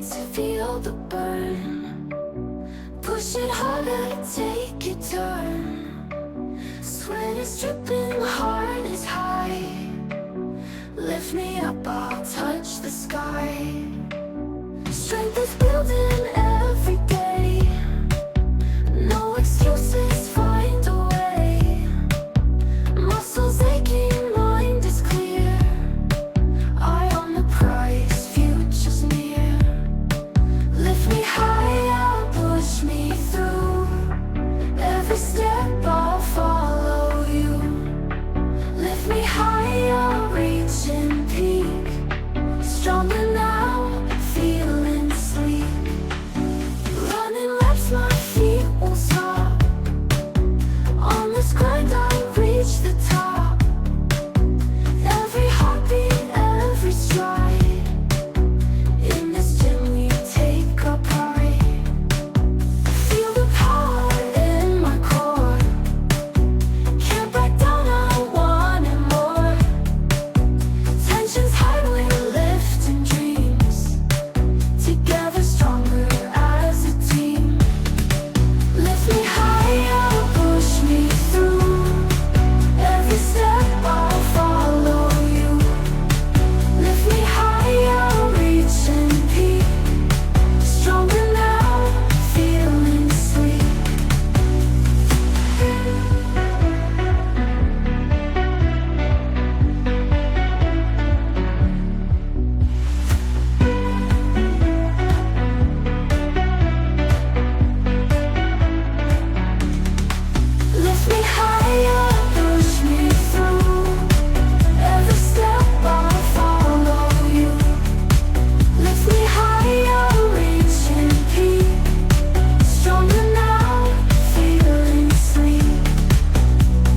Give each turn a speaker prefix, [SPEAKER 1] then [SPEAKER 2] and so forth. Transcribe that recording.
[SPEAKER 1] to feel the burn. Push it harder, take your turn. Sweat is dripping, heart is high. Lift me up, I'll touch the sky. Strength is building